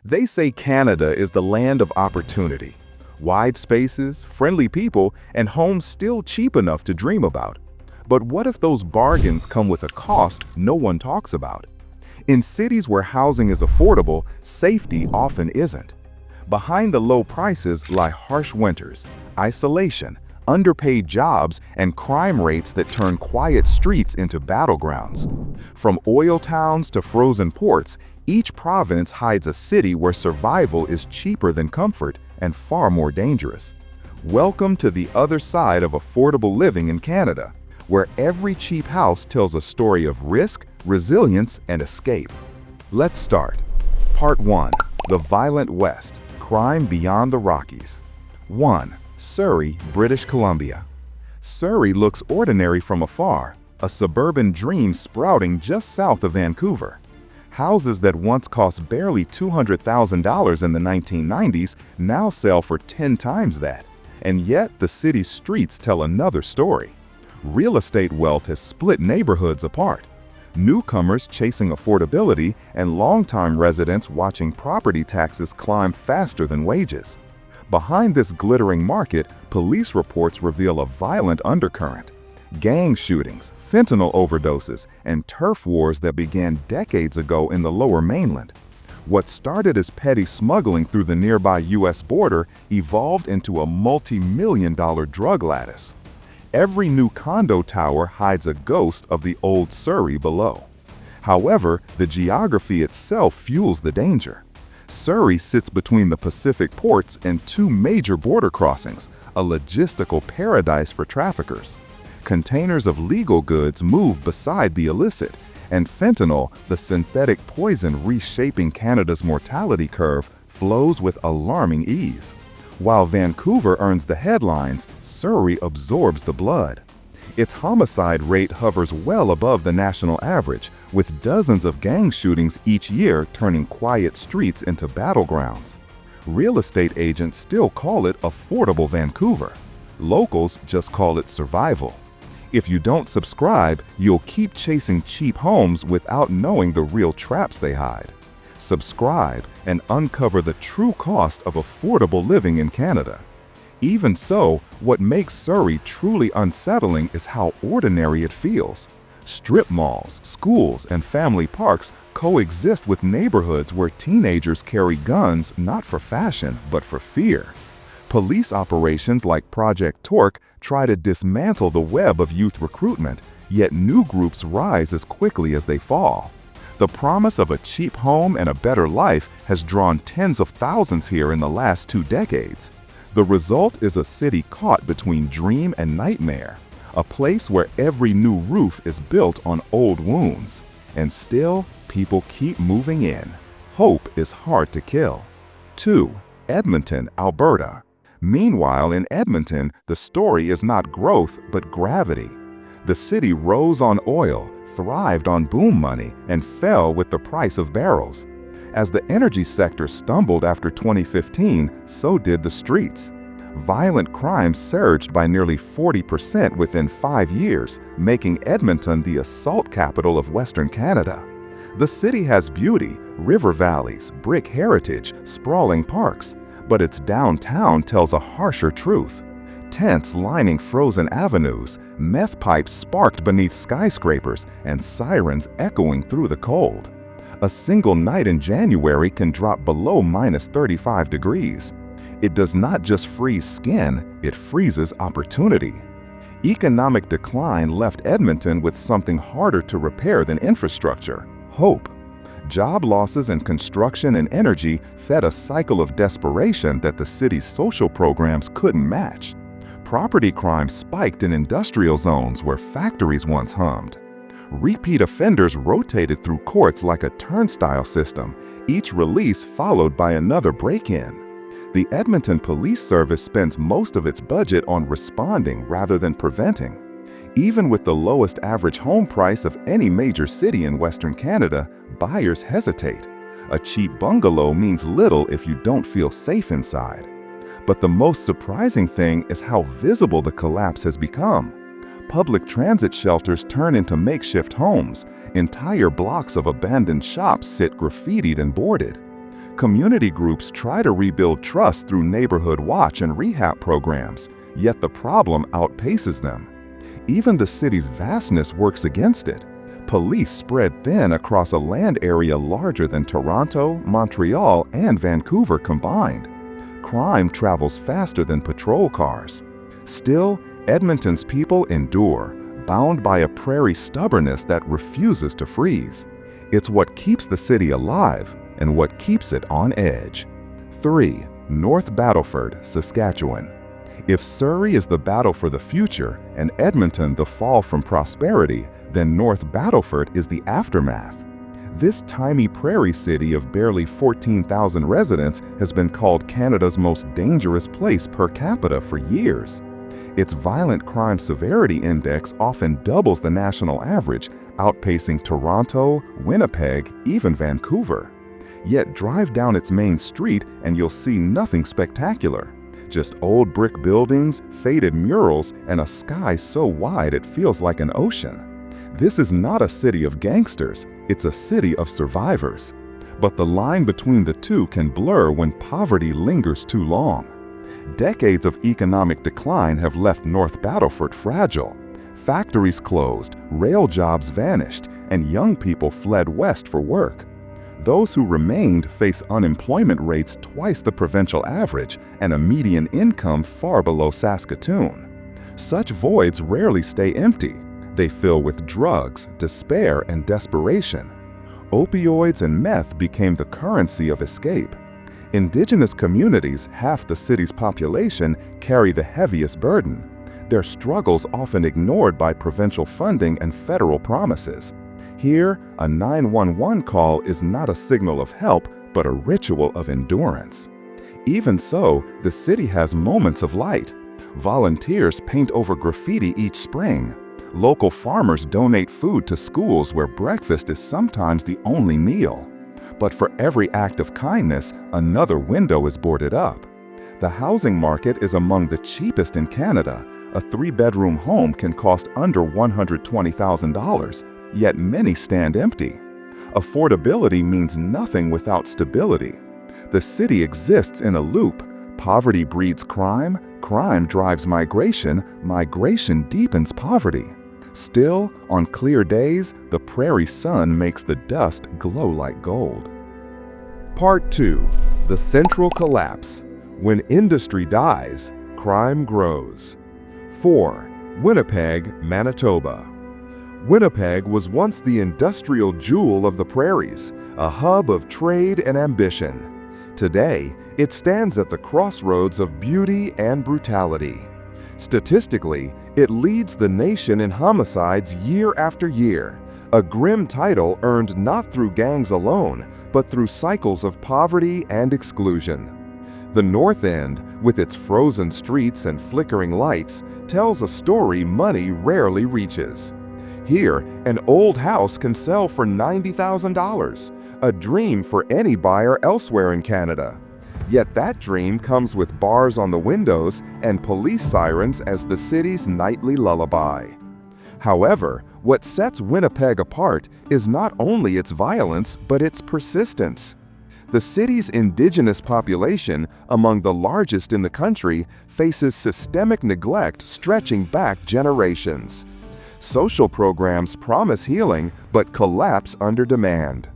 They say Canada is the land of opportunity. Wide spaces, friendly people, and homes still cheap enough to dream about. But what if those bargains come with a cost no one talks about? In cities where housing is affordable, safety often isn't. Behind the low prices lie harsh winters, isolation, underpaid jobs, and crime rates that turn quiet streets into battlegrounds. From oil towns to frozen ports, each province hides a city where survival is cheaper than comfort and far more dangerous. Welcome to the other side of affordable living in Canada, where every cheap house tells a story of risk, resilience, and escape. Let's start. Part 1. The Violent West. Crime Beyond the Rockies. 1. Surrey, British Columbia. Surrey looks ordinary from afar, a suburban dream sprouting just south of Vancouver. Houses that once cost barely $200,000 in the 1990s now sell for 10 times that. And yet, the city's streets tell another story. Real estate wealth has split neighborhoods apart. Newcomers chasing affordability and longtime residents watching property taxes climb faster than wages. Behind this glittering market, police reports reveal a violent undercurrent. Gang shootings, fentanyl overdoses, and turf wars that began decades ago in the Lower Mainland. What started as petty smuggling through the nearby U.S. border evolved into a multi-million-dollar drug lattice. Every new condo tower hides a ghost of the old Surrey below. However, the geography itself fuels the danger. Surrey sits between the Pacific ports and two major border crossings, a logistical paradise for traffickers. Containers of legal goods move beside the illicit, and fentanyl, the synthetic poison reshaping Canada's mortality curve, flows with alarming ease. While Vancouver earns the headlines, Surrey absorbs the blood. Its homicide rate hovers well above the national average, with dozens of gang shootings each year turning quiet streets into battlegrounds. Real estate agents still call it affordable Vancouver. Locals just call it survival. If you don't subscribe, you'll keep chasing cheap homes without knowing the real traps they hide. Subscribe and uncover the true cost of affordable living in Canada. Even so, what makes Surrey truly unsettling is how ordinary it feels. Strip malls, schools, and family parks coexist with neighborhoods where teenagers carry guns not for fashion, but for fear. Police operations like Project Torque try to dismantle the web of youth recruitment, yet new groups rise as quickly as they fall. The promise of a cheap home and a better life has drawn tens of thousands here in the last 2 decades. The result is a city caught between dream and nightmare, a place where every new roof is built on old wounds. And still, people keep moving in. Hope is hard to kill. 2. Edmonton, Alberta. Meanwhile, in Edmonton, the story is not growth, but gravity. The city rose on oil, thrived on boom money, and fell with the price of barrels. As the energy sector stumbled after 2015, so did the streets. Violent crime surged by nearly 40% within 5 years, making Edmonton the assault capital of Western Canada. The city has beauty, river valleys, brick heritage, sprawling parks, but its downtown tells a harsher truth. Tents lining frozen avenues, meth pipes sparked beneath skyscrapers, and sirens echoing through the cold. A single night in January can drop below -35 degrees. It does not just freeze skin, it freezes opportunity. Economic decline left Edmonton with something harder to repair than infrastructure: hope. Job losses in construction and energy fed a cycle of desperation that the city's social programs couldn't match. Property crime spiked in industrial zones where factories once hummed. Repeat offenders rotated through courts like a turnstile system, each release followed by another break-in. The Edmonton Police Service spends most of its budget on responding rather than preventing. Even with the lowest average home price of any major city in Western Canada, buyers hesitate. A cheap bungalow means little if you don't feel safe inside. But the most surprising thing is how visible the collapse has become. Public transit shelters turn into makeshift homes. Entire blocks of abandoned shops sit graffitied and boarded. Community groups try to rebuild trust through neighborhood watch and rehab programs, yet the problem outpaces them. Even the city's vastness works against it. Police spread thin across a land area larger than Toronto, Montreal, and Vancouver combined. Crime travels faster than patrol cars. Still, Edmonton's people endure, bound by a prairie stubbornness that refuses to freeze. It's what keeps the city alive and what keeps it on edge. 3. North Battleford, Saskatchewan. If Surrey is the battle for the future and Edmonton the fall from prosperity, then North Battleford is the aftermath. This tiny prairie city of barely 14,000 residents has been called Canada's most dangerous place per capita for years. Its violent crime severity index often doubles the national average, outpacing Toronto, Winnipeg, even Vancouver. Yet drive down its main street and you'll see nothing spectacular. Just old brick buildings, faded murals, and a sky so wide it feels like an ocean. This is not a city of gangsters, it's a city of survivors. But the line between the two can blur when poverty lingers too long. Decades of economic decline have left North Battleford fragile. Factories closed, rail jobs vanished, and young people fled west for work. Those who remained face unemployment rates twice the provincial average and a median income far below Saskatoon. Such voids rarely stay empty. They fill with drugs, despair, and desperation. Opioids and meth became the currency of escape. Indigenous communities, half the city's population, carry the heaviest burden. Their struggles often ignored by provincial funding and federal promises. Here, a 911 call is not a signal of help, but a ritual of endurance. Even so, the city has moments of light. Volunteers paint over graffiti each spring. Local farmers donate food to schools where breakfast is sometimes the only meal. But for every act of kindness, another window is boarded up. The housing market is among the cheapest in Canada. A 3-bedroom home can cost under $120,000. Yet many stand empty. Affordability means nothing without stability. The city exists in a loop. Poverty breeds crime, crime drives migration, migration deepens poverty. Still, on clear days, the prairie sun makes the dust glow like gold. Part 2. The Central Collapse. When industry dies, crime grows. 4. Winnipeg, Manitoba. Winnipeg was once the industrial jewel of the prairies, a hub of trade and ambition. Today, it stands at the crossroads of beauty and brutality. Statistically, it leads the nation in homicides year after year, a grim title earned not through gangs alone, but through cycles of poverty and exclusion. The North End, with its frozen streets and flickering lights, tells a story money rarely reaches. Here, an old house can sell for $90,000, a dream for any buyer elsewhere in Canada. Yet that dream comes with bars on the windows and police sirens as the city's nightly lullaby. However, what sets Winnipeg apart is not only its violence, but its persistence. The city's Indigenous population, among the largest in the country, faces systemic neglect stretching back generations. Social programs promise healing, but collapse under demand.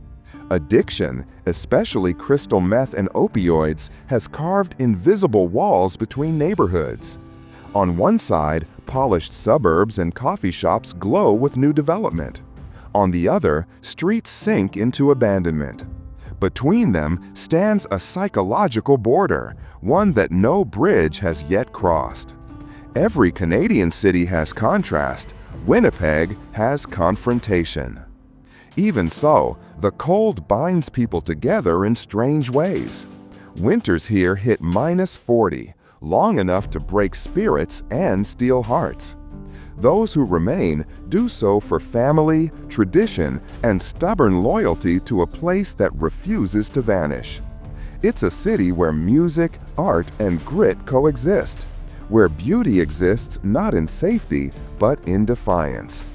Addiction, especially crystal meth and opioids, has carved invisible walls between neighborhoods. On one side, polished suburbs and coffee shops glow with new development. On the other, streets sink into abandonment. Between them stands a psychological border, one that no bridge has yet crossed. Every Canadian city has contrast. Winnipeg has confrontation. Even so, the cold binds people together in strange ways. Winters here hit -40, long enough to break spirits and steal hearts. Those who remain do so for family, tradition, and stubborn loyalty to a place that refuses to vanish. It's a city where music, art, and grit coexist, where beauty exists not in safety, but in defiance.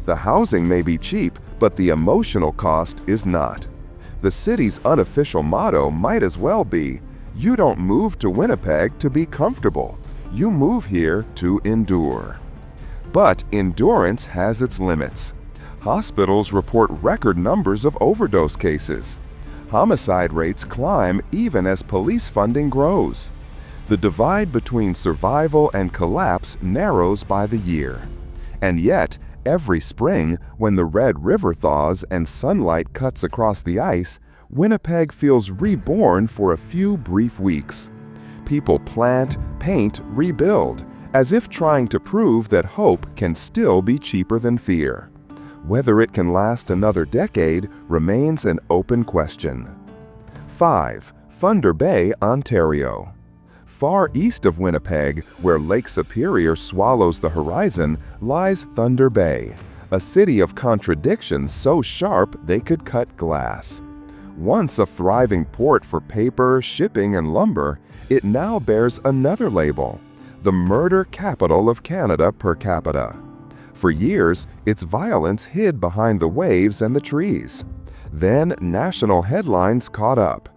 The housing may be cheap, but the emotional cost is not. The city's unofficial motto might as well be, "You don't move to Winnipeg to be comfortable. You move here to endure." But endurance has its limits. Hospitals report record numbers of overdose cases. Homicide rates climb even as police funding grows. The divide between survival and collapse narrows by the year. And yet, every spring, when the Red River thaws and sunlight cuts across the ice, Winnipeg feels reborn for a few brief weeks. People plant, paint, rebuild, as if trying to prove that hope can still be cheaper than fear. Whether it can last another decade remains an open question. 5. Thunder Bay, Ontario. Far east of Winnipeg, where Lake Superior swallows the horizon, lies Thunder Bay, a city of contradictions so sharp they could cut glass. Once a thriving port for paper, shipping, and lumber, it now bears another label, the murder capital of Canada per capita. For years, its violence hid behind the waves and the trees. Then national headlines caught up.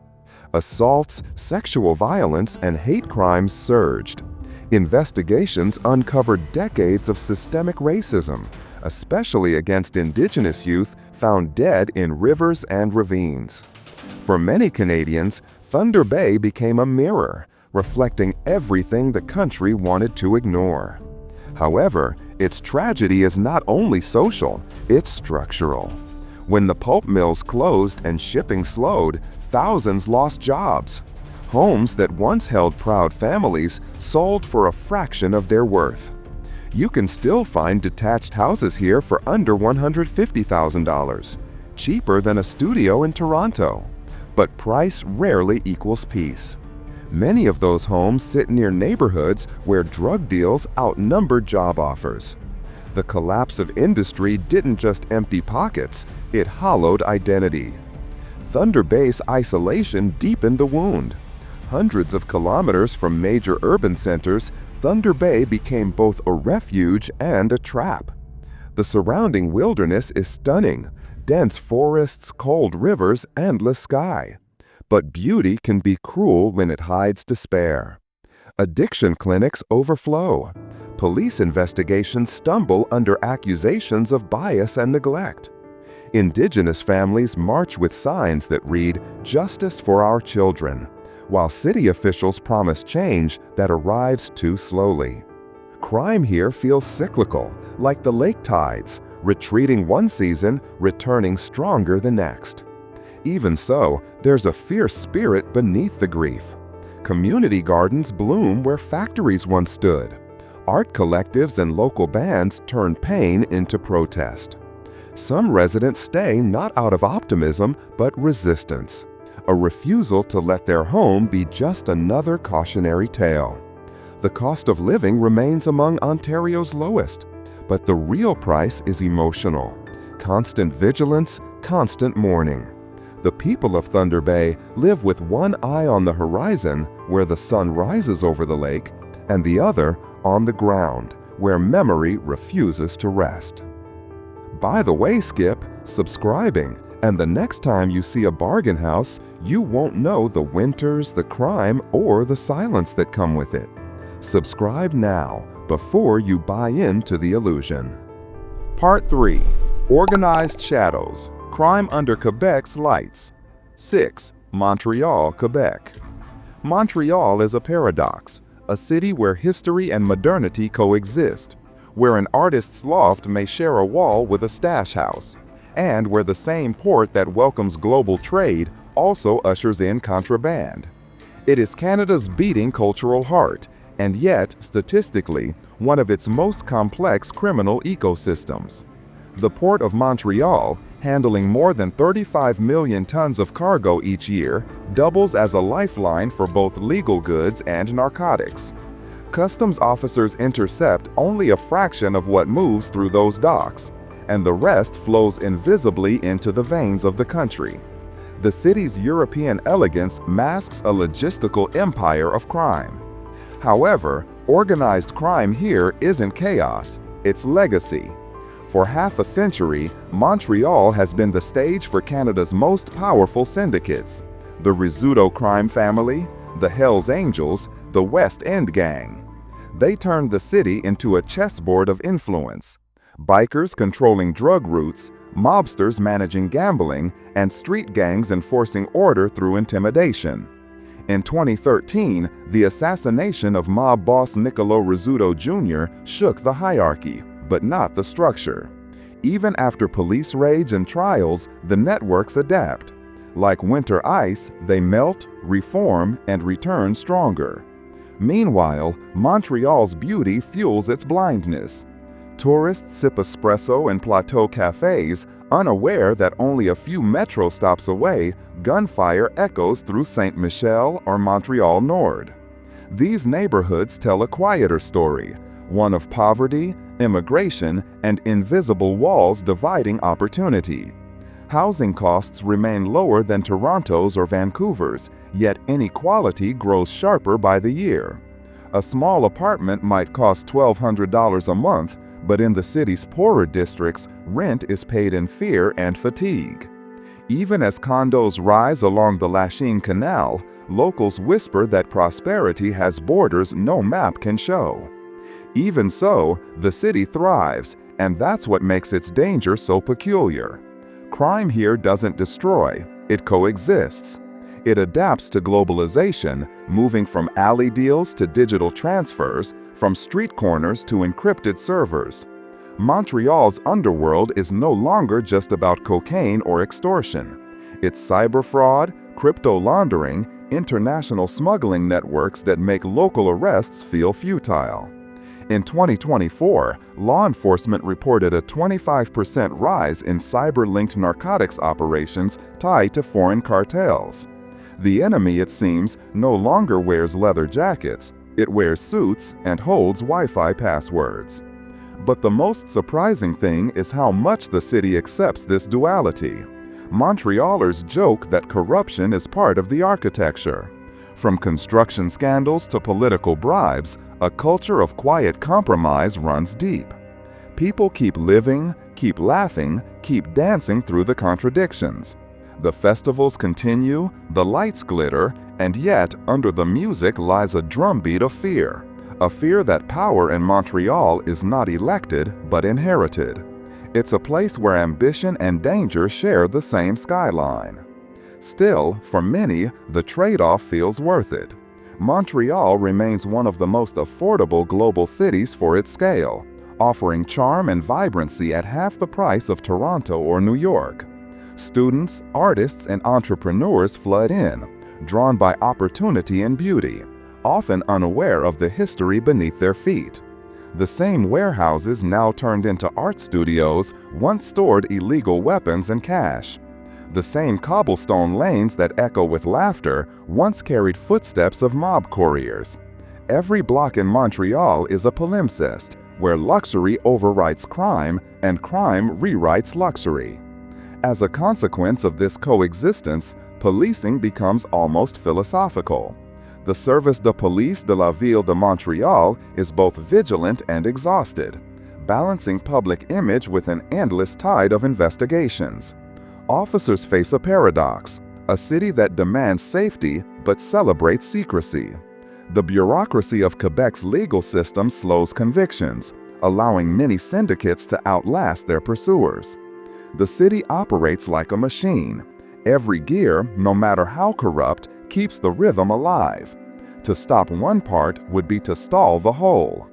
Assaults, sexual violence, and hate crimes surged. Investigations uncovered decades of systemic racism, especially against Indigenous youth found dead in rivers and ravines. For many Canadians, Thunder Bay became a mirror, reflecting everything the country wanted to ignore. However, its tragedy is not only social, it's structural. When the pulp mills closed and shipping slowed, thousands lost jobs. Homes that once held proud families sold for a fraction of their worth. You can still find detached houses here for under $150,000, cheaper than a studio in Toronto. But price rarely equals peace. Many of those homes sit near neighborhoods where drug deals outnumber job offers. The collapse of industry didn't just empty pockets, it hollowed identity. Thunder Bay's isolation deepened the wound. Hundreds of kilometers from major urban centers, Thunder Bay became both a refuge and a trap. The surrounding wilderness is stunning: dense forests, cold rivers, endless sky. But beauty can be cruel when it hides despair. Addiction clinics overflow. Police investigations stumble under accusations of bias and neglect. Indigenous families march with signs that read, "Justice for our children," while city officials promise change that arrives too slowly. Crime here feels cyclical, like the lake tides, retreating one season, returning stronger the next. Even so, there's a fierce spirit beneath the grief. Community gardens bloom where factories once stood. Art collectives and local bands turn pain into protest. Some residents stay not out of optimism, but resistance, a refusal to let their home be just another cautionary tale. The cost of living remains among Ontario's lowest, but the real price is emotional. Constant vigilance, constant mourning. The people of Thunder Bay live with one eye on the horizon, where the sun rises over the lake, and the other on the ground, where memory refuses to rest. By the way, Skip, subscribing, and the next time you see a bargain house, you won't know the winters, the crime, or the silence that come with it. Subscribe now, before you buy into the illusion. Part 3. Organized Shadows. Crime under Quebec's lights. 6. Montreal, Quebec. Montreal is a paradox, a city where history and modernity coexist, where an artist's loft may share a wall with a stash house, and where the same port that welcomes global trade also ushers in contraband. It is Canada's beating cultural heart, and yet, statistically, one of its most complex criminal ecosystems. The Port of Montreal, handling more than 35 million tons of cargo each year, doubles as a lifeline for both legal goods and narcotics. Customs officers intercept only a fraction of what moves through those docks, and the rest flows invisibly into the veins of the country. The city's European elegance masks a logistical empire of crime. However, organized crime here isn't chaos, it's legacy. For half a century, Montreal has been the stage for Canada's most powerful syndicates: the Rizzuto crime family, the Hells Angels, the West End Gang. They turned the city into a chessboard of influence. Bikers controlling drug routes, mobsters managing gambling, and street gangs enforcing order through intimidation. In 2013, the assassination of mob boss Niccolo Rizzuto Jr. shook the hierarchy, but not the structure. Even after police rage and trials, the networks adapt. Like winter ice, they melt, reform, and return stronger. Meanwhile, Montreal's beauty fuels its blindness. Tourists sip espresso in plateau cafes, unaware that only a few metro stops away, gunfire echoes through Saint-Michel or Montreal Nord. These neighborhoods tell a quieter story, one of poverty, immigration, and invisible walls dividing opportunity. Housing costs remain lower than Toronto's or Vancouver's, yet inequality grows sharper by the year. A small apartment might cost $1,200 a month, but in the city's poorer districts, rent is paid in fear and fatigue. Even as condos rise along the Lachine Canal, locals whisper that prosperity has borders no map can show. Even so, the city thrives, and that's what makes its danger so peculiar. Crime here doesn't destroy, it coexists. It adapts to globalization, moving from alley deals to digital transfers, from street corners to encrypted servers. Montreal's underworld is no longer just about cocaine or extortion. It's cyber fraud, crypto laundering, international smuggling networks that make local arrests feel futile. In 2024, law enforcement reported a 25% rise in cyber-linked narcotics operations tied to foreign cartels. The enemy, it seems, no longer wears leather jackets. It wears suits and holds Wi-Fi passwords. But the most surprising thing is how much the city accepts this duality. Montrealers joke that corruption is part of the architecture. From construction scandals to political bribes, a culture of quiet compromise runs deep. People keep living, keep laughing, keep dancing through the contradictions. The festivals continue, the lights glitter, and yet under the music lies a drumbeat of fear. A fear that power in Montreal is not elected, but inherited. It's a place where ambition and danger share the same skyline. Still, for many, the trade-off feels worth it. Montreal remains one of the most affordable global cities for its scale, offering charm and vibrancy at half the price of Toronto or New York. Students, artists, and entrepreneurs flood in, drawn by opportunity and beauty, often unaware of the history beneath their feet. The same warehouses now turned into art studios once stored illegal weapons and cash. The same cobblestone lanes that echo with laughter once carried footsteps of mob couriers. Every block in Montreal is a palimpsest, where luxury overwrites crime and crime rewrites luxury. As a consequence of this coexistence, policing becomes almost philosophical. The Service de Police de la Ville de Montréal is both vigilant and exhausted, balancing public image with an endless tide of investigations. Officers face a paradox, a city that demands safety but celebrates secrecy. The bureaucracy of Quebec's legal system slows convictions, allowing many syndicates to outlast their pursuers. The city operates like a machine. Every gear, no matter how corrupt, keeps the rhythm alive. To stop one part would be to stall the whole.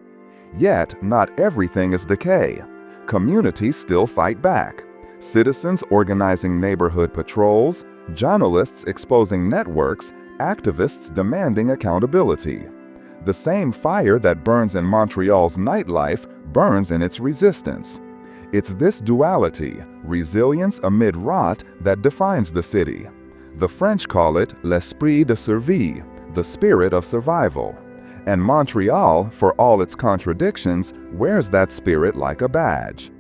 Yet, not everything is decay. Communities still fight back. Citizens organizing neighborhood patrols, journalists exposing networks, activists demanding accountability. The same fire that burns in Montreal's nightlife burns in its resistance. It's this duality, resilience amid rot, that defines the city. The French call it l'esprit de survie, the spirit of survival. And Montreal, for all its contradictions, wears that spirit like a badge.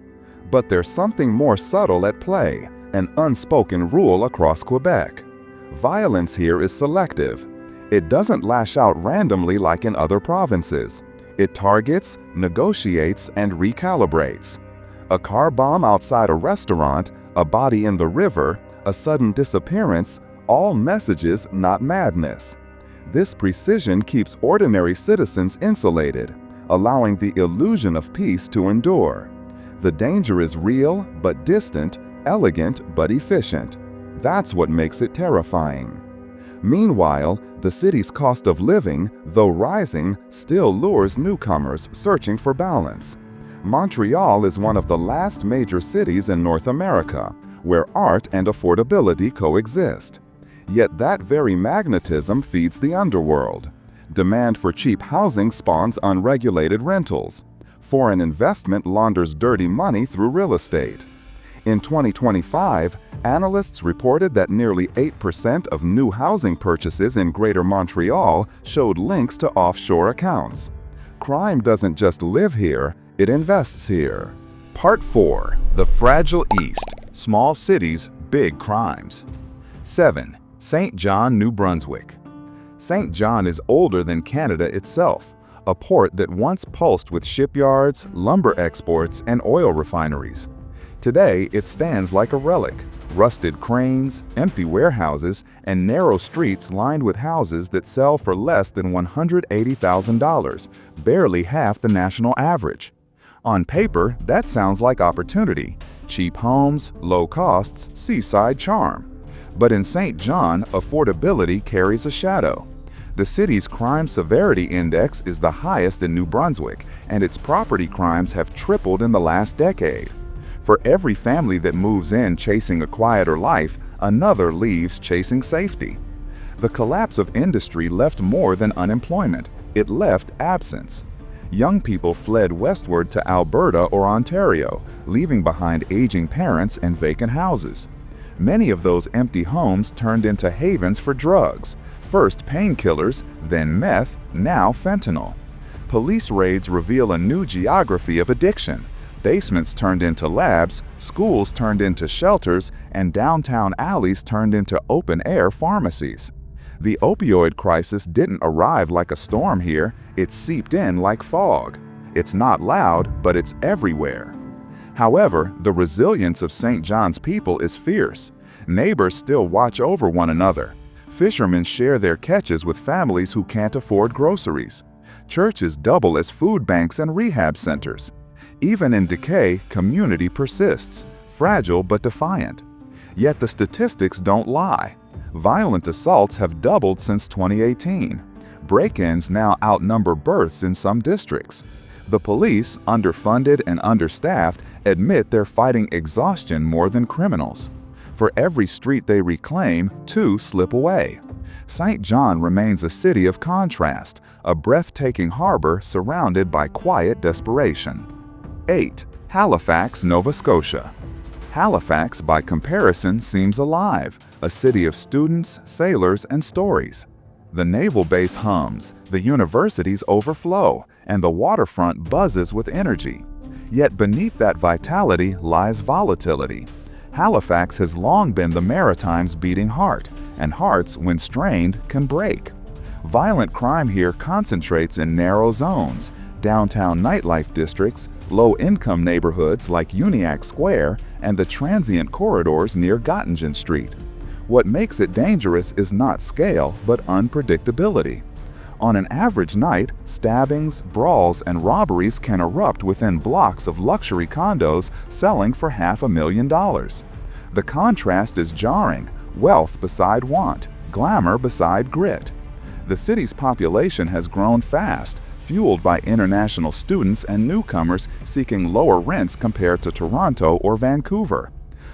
But there's something more subtle at play, an unspoken rule across Quebec. Violence here is selective. It doesn't lash out randomly like in other provinces. It targets, negotiates, and recalibrates. A car bomb outside a restaurant, a body in the river, a sudden disappearance, all messages, not madness. This precision keeps ordinary citizens insulated, allowing the illusion of peace to endure. The danger is real but distant, elegant but efficient. That's what makes it terrifying. Meanwhile, the city's cost of living, though rising, still lures newcomers searching for balance. Montreal is one of the last major cities in North America where art and affordability coexist. Yet that very magnetism feeds the underworld. Demand for cheap housing spawns unregulated rentals. Foreign investment launders dirty money through real estate. In 2025, analysts reported that nearly 8% of new housing purchases in Greater Montreal showed links to offshore accounts. Crime doesn't just live here, it invests here. Part 4. The Fragile East. Small cities, big crimes. 7. St. John, New Brunswick. St. John is older than Canada itself, a port that once pulsed with shipyards, lumber exports, and oil refineries. Today, it stands like a relic. Rusted cranes, empty warehouses, and narrow streets lined with houses that sell for less than $180,000, barely half the national average. On paper, that sounds like opportunity. Cheap homes, low costs, seaside charm. But in St. John, affordability carries a shadow. The city's crime severity index is the highest in New Brunswick, and its property crimes have tripled in the last decade. For every family that moves in chasing a quieter life, another leaves chasing safety. The collapse of industry left more than unemployment. It left absence. Young people fled westward to Alberta or Ontario, leaving behind aging parents and vacant houses. Many of those empty homes turned into havens for drugs. First painkillers, then meth, now fentanyl. Police raids reveal a new geography of addiction. Basements turned into labs, schools turned into shelters, and downtown alleys turned into open-air pharmacies. The opioid crisis didn't arrive like a storm here, it seeped in like fog. It's not loud, but it's everywhere. However, the resilience of St. John's people is fierce. Neighbors still watch over one another. Fishermen share their catches with families who can't afford groceries. Churches double as food banks and rehab centers. Even in decay, community persists, fragile but defiant. Yet the statistics don't lie. Violent assaults have doubled since 2018. Break-ins now outnumber births in some districts. The police, underfunded and understaffed, admit they're fighting exhaustion more than criminals. For every street they reclaim, 2 slip away. St. John remains a city of contrast, a breathtaking harbor surrounded by quiet desperation. 8. Halifax, Nova Scotia. Halifax, by comparison, seems alive, a city of students, sailors, and stories. The naval base hums, the universities overflow, and the waterfront buzzes with energy. Yet beneath that vitality lies volatility. Halifax has long been the Maritime's beating heart, and hearts, when strained, can break. Violent crime here concentrates in narrow zones, downtown nightlife districts, low-income neighborhoods like Uniacke Square, and the transient corridors near Gottingen Street. What makes it dangerous is not scale, but unpredictability. On an average night, stabbings, brawls, and robberies can erupt within blocks of luxury condos selling for $500,000. The contrast is jarring: wealth beside want, glamour beside grit. The city's population has grown fast, fueled by international students and newcomers seeking lower rents compared to Toronto or Vancouver.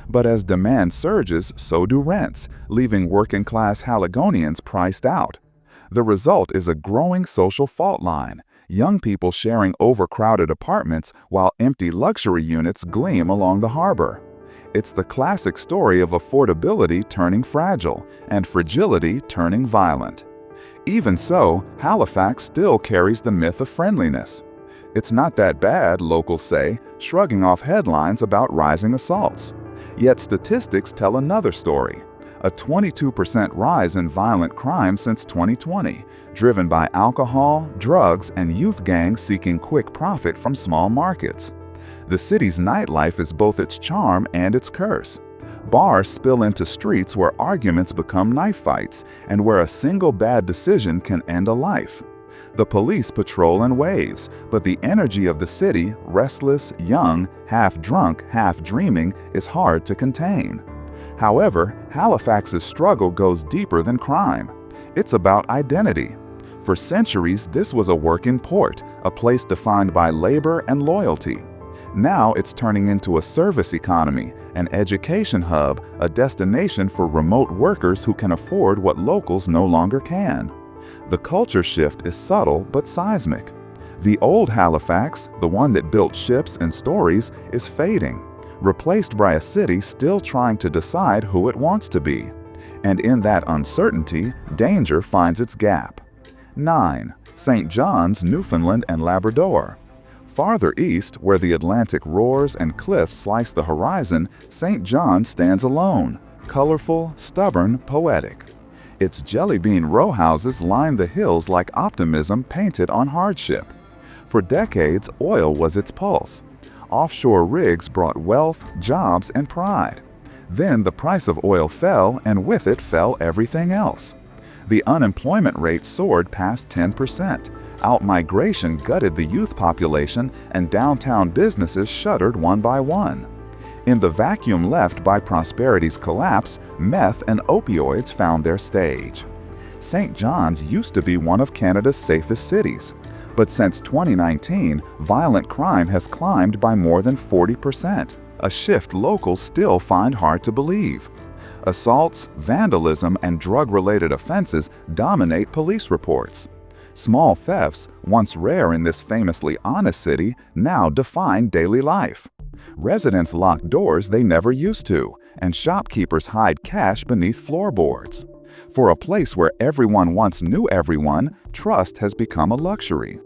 But as demand surges, so do rents, leaving working-class Haligonians priced out. The result is a growing social fault line, young people sharing overcrowded apartments while empty luxury units gleam along the harbor. It's the classic story of affordability turning fragile and fragility turning violent. Even so, Halifax still carries the myth of friendliness. It's not that bad, locals say, shrugging off headlines about rising assaults. Yet statistics tell another story: a 22% rise in violent crime since 2020, driven by alcohol, drugs, and youth gangs seeking quick profit from small markets. The city's nightlife is both its charm and its curse. Bars spill into streets where arguments become knife fights and where a single bad decision can end a life. The police patrol in waves, but the energy of the city, restless, young, half drunk, half dreaming, is hard to contain. However, Halifax's struggle goes deeper than crime. It's about identity. For centuries, this was a working port, a place defined by labor and loyalty. Now it's turning into a service economy, an education hub, a destination for remote workers who can afford what locals no longer can. The culture shift is subtle but seismic. The old Halifax, the one that built ships and stories, is fading, replaced by a city still trying to decide who it wants to be. And in that uncertainty, danger finds its gap. 9. St. John's, Newfoundland and Labrador. Farther east, where the Atlantic roars and cliffs slice the horizon, St. John stands alone, colorful, stubborn, poetic. Its jelly bean row houses line the hills like optimism painted on hardship. For decades, oil was its pulse. Offshore rigs brought wealth, jobs, and pride. Then the price of oil fell, and with it fell everything else. The unemployment rate soared past 10%. Outmigration gutted the youth population, and downtown businesses shuttered one by one. In the vacuum left by prosperity's collapse, meth and opioids found their stage. St. John's used to be one of Canada's safest cities, but since 2019, violent crime has climbed by more than 40%, a shift locals still find hard to believe. Assaults, vandalism, and drug-related offenses dominate police reports. Small thefts, once rare in this famously honest city, now define daily life. Residents lock doors they never used to, and shopkeepers hide cash beneath floorboards. For a place where everyone once knew everyone, trust has become a luxury.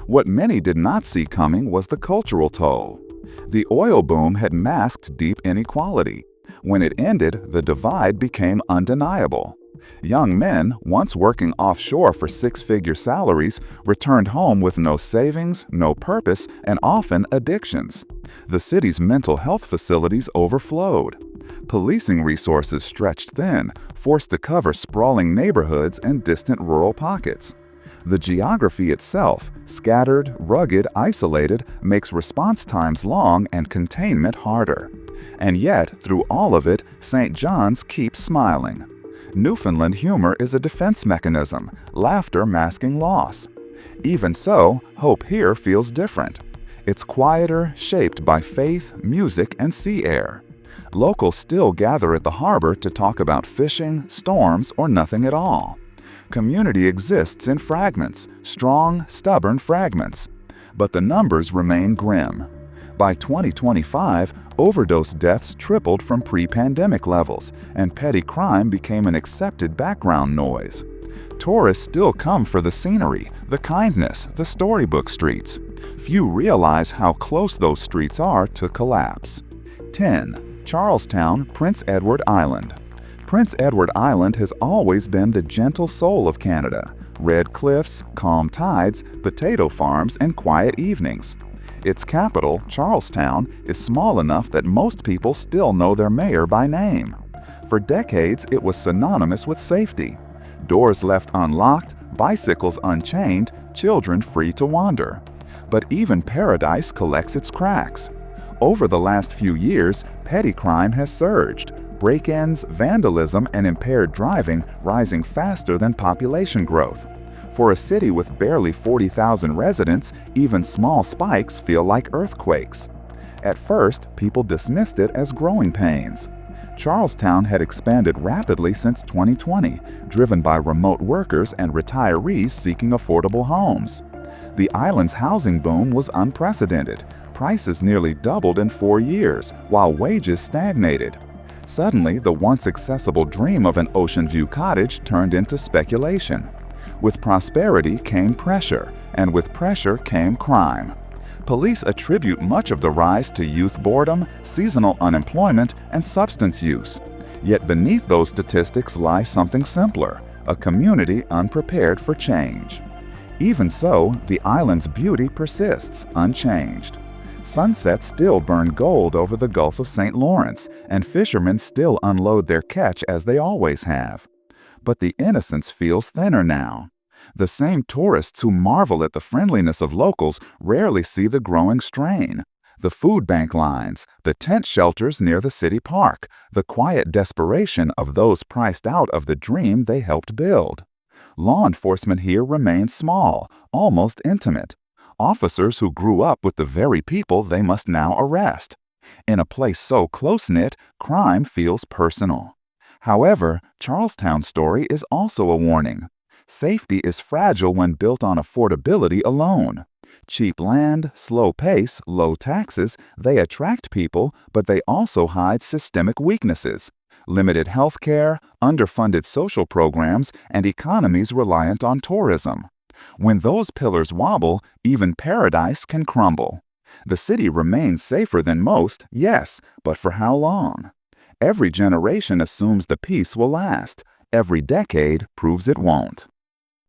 What many did not see coming was the cultural toll. The oil boom had masked deep inequality. When it ended, the divide became undeniable. Young men, once working offshore for six-figure salaries, returned home with no savings, no purpose, and often addictions. The city's mental health facilities overflowed. Policing resources stretched thin, forced to cover sprawling neighborhoods and distant rural pockets. The geography itself, scattered, rugged, isolated, makes response times long and containment harder. And yet, through all of it, St. John's keeps smiling. Newfoundland humor is a defense mechanism, laughter masking loss. Even so, hope here feels different. It's quieter, shaped by faith, music, and sea air. Locals still gather at the harbor to talk about fishing, storms, or nothing at all. Community exists in fragments, strong, stubborn fragments. But the numbers remain grim. By 2025, overdose deaths tripled from pre-pandemic levels, and petty crime became an accepted background noise. Tourists still come for the scenery, the kindness, the storybook streets. Few realize how close those streets are to collapse. 10. Charlestown, Prince Edward Island. Prince Edward Island has always been the gentle soul of Canada. Red cliffs, calm tides, potato farms, and quiet evenings. Its capital, Charlestown, is small enough that most people still know their mayor by name. For decades, it was synonymous with safety. Doors left unlocked, bicycles unchained, children free to wander. But even paradise collects its cracks. Over the last few years, petty crime has surged. Break-ins, vandalism, and impaired driving rising faster than population growth. For a city with barely 40,000 residents, even small spikes feel like earthquakes. At first, people dismissed it as growing pains. Charlestown had expanded rapidly since 2020, driven by remote workers and retirees seeking affordable homes. The island's housing boom was unprecedented. Prices nearly doubled in 4 years, while wages stagnated. Suddenly, the once accessible dream of an ocean view cottage turned into speculation. With prosperity came pressure, and with pressure came crime. Police attribute much of the rise to youth boredom, seasonal unemployment, and substance use. Yet beneath those statistics lies something simpler, a community unprepared for change. Even so, the island's beauty persists, unchanged. Sunsets still burn gold over the Gulf of St. Lawrence, and fishermen still unload their catch as they always have. But the innocence feels thinner now. The same tourists who marvel at the friendliness of locals rarely see the growing strain. The food bank lines, the tent shelters near the city park, the quiet desperation of those priced out of the dream they helped build. Law enforcement here remains small, almost intimate. Officers who grew up with the very people they must now arrest. In a place so close-knit, crime feels personal. However, Charlestown's story is also a warning. Safety is fragile when built on affordability alone. Cheap land, slow pace, low taxes, they attract people, but they also hide systemic weaknesses. Limited health care, underfunded social programs, and economies reliant on tourism. When those pillars wobble, even paradise can crumble. The city remains safer than most, yes, but for how long? Every generation assumes the peace will last. Every decade proves it won't.